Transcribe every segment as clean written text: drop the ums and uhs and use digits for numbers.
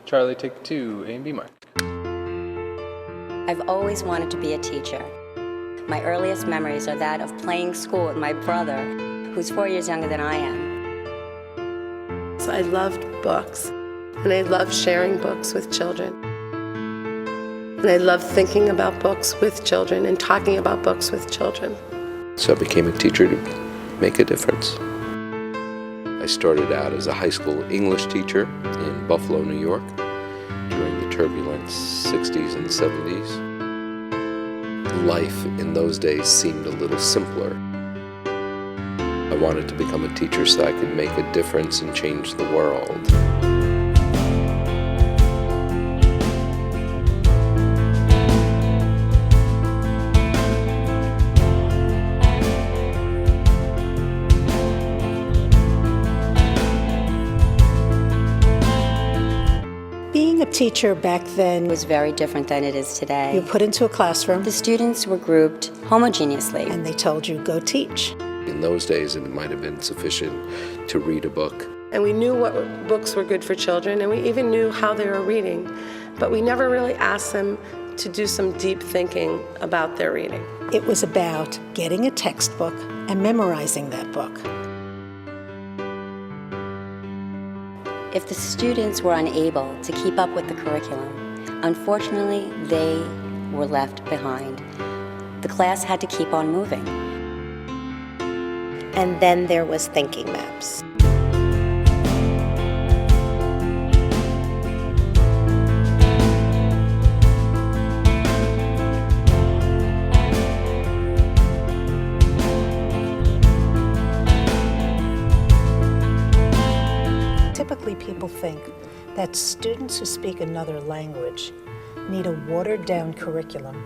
Charlie, take 2, A and B mark. I've always wanted to be a teacher. My earliest memories are that of playing school with my brother, who's 4 years younger than I am. So I loved books, and I loved sharing books with children. And I loved thinking about books with children and talking about books with children. So I became a teacher to make a difference. I started out as a high school English teacher in Buffalo, New York, during the turbulent 60s and 70s. Life in those days seemed a little simpler. I wanted to become a teacher so I could make a difference and change the world. Being a teacher back then It was very different than it is today. you put into a classroom The students were grouped homogeneously. and they told you, go teach. In those days, it might have been sufficient to read a book. And we knew what books were good for children, and we even knew how they were reading. But we never really asked them to do some deep thinking about their reading. It was about getting a textbook and memorizing that book. If the students were unable to keep up with the curriculum, unfortunately, they were left behind. The class had to keep on moving. And then there was thinking maps. Typically, people think that students who speak another language need a watered-down curriculum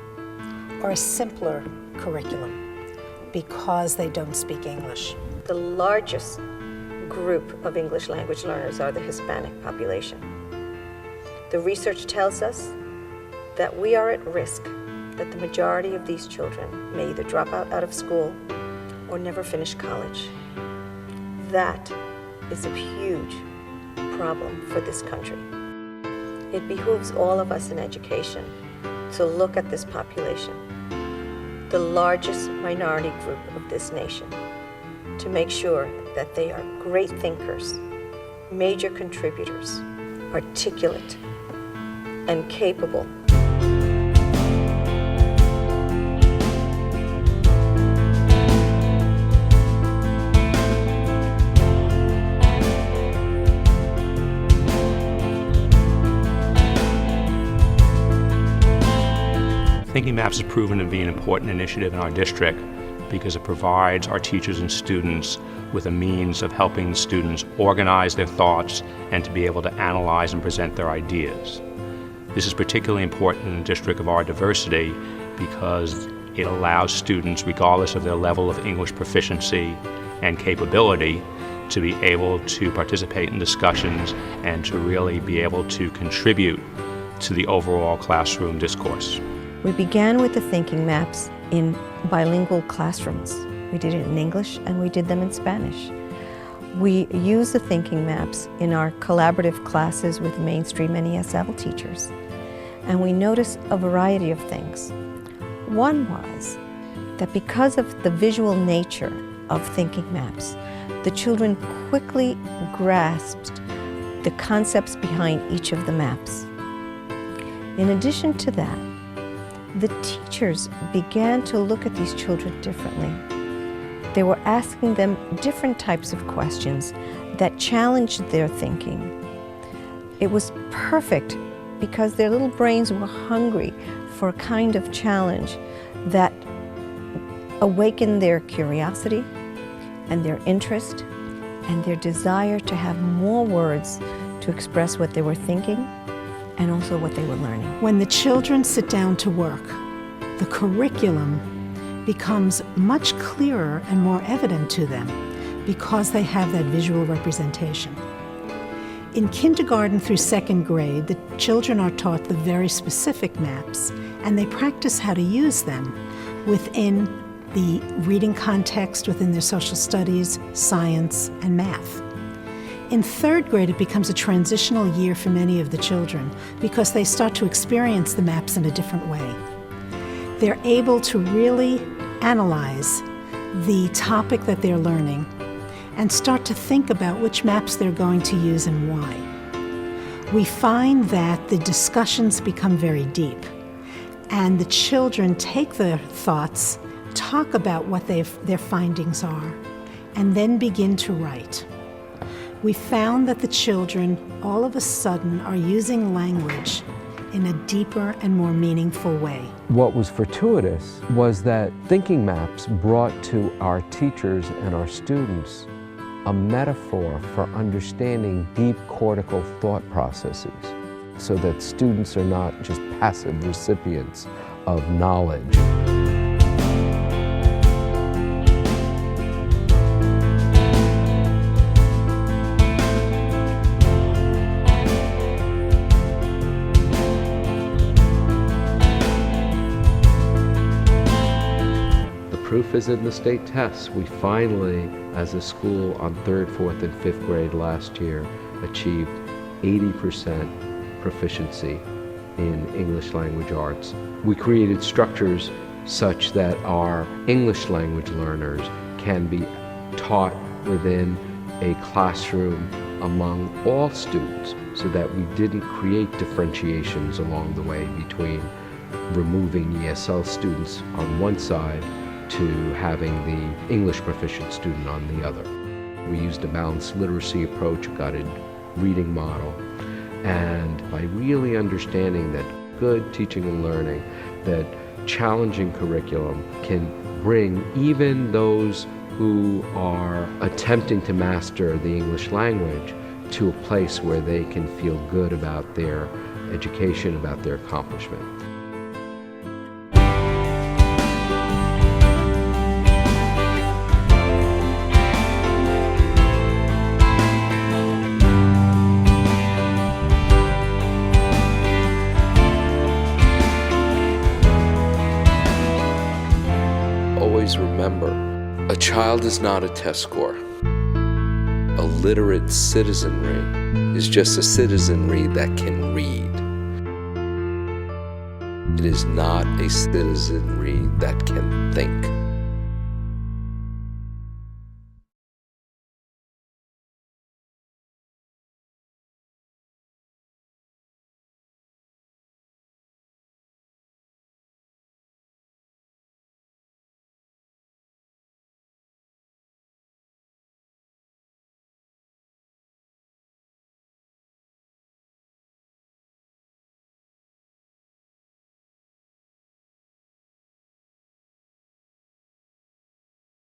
or a simpler curriculum because they don't speak English. The largest group of English language learners are the Hispanic population. The research tells us that we are at risk, that the majority of these children may either drop out of school or never finish college. That is a huge problem for this country. It behooves all of us in education to look at this population, the largest minority group of this nation, to make sure that they are great thinkers, major contributors, articulate, and capable. Thinking Maps has proven to be an important initiative in our district because it provides our teachers and students with a means of helping the students organize their thoughts and to be able to analyze and present their ideas. This is particularly important in a district of our diversity because it allows students, regardless of their level of English proficiency and capability, to be able to participate in discussions and to really be able to contribute to the overall classroom discourse. We began with the thinking maps in bilingual classrooms. We did it in English and we did them in Spanish. We use the thinking maps in our collaborative classes with mainstream NESL teachers. And we noticed a variety of things. One was that because of the visual nature of thinking maps, the children quickly grasped the concepts behind each of the maps. In addition to that, the teachers began to look at these children differently. They were asking them different types of questions that challenged their thinking. It was perfect because their little brains were hungry for a kind of challenge that awakened their curiosity and their interest and their desire to have more words to express what they were thinking and also what they were learning. When the children sit down to work, the curriculum becomes much clearer and more evident to them because they have that visual representation. In kindergarten through second grade, the children are taught the very specific maps, and they practice how to use them within the reading context, within their social studies, science, and math. In third grade, it becomes a transitional year for many of the children because they start to experience the maps in a different way. They're able to really analyze the topic that they're learning and start to think about which maps they're going to use and why. We find that the discussions become very deep, and the children take their thoughts, talk about what their findings are, and then begin to write. We found that the children all of a sudden are using language in a deeper and more meaningful way. What was fortuitous was that thinking maps brought to our teachers and our students a metaphor for understanding deep cortical thought processes, so that students are not just passive recipients of knowledge. Proof is in the state tests. We finally, as a school on 3rd, 4th, and 5th grade last year, achieved 80% proficiency in English language arts. We created structures such that our English language learners can be taught within a classroom among all students, so that we didn't create differentiations along the way between removing ESL students on one side to having the English proficient student on the other. We used a balanced literacy approach, a guided reading model, and by really understanding that good teaching and learning, that challenging curriculum can bring even those who are attempting to master the English language to a place where they can feel good about their education, about their accomplishment. Always remember, a child is not a test score. A literate citizenry is just a citizenry that can read. It is not a citizenry that can think.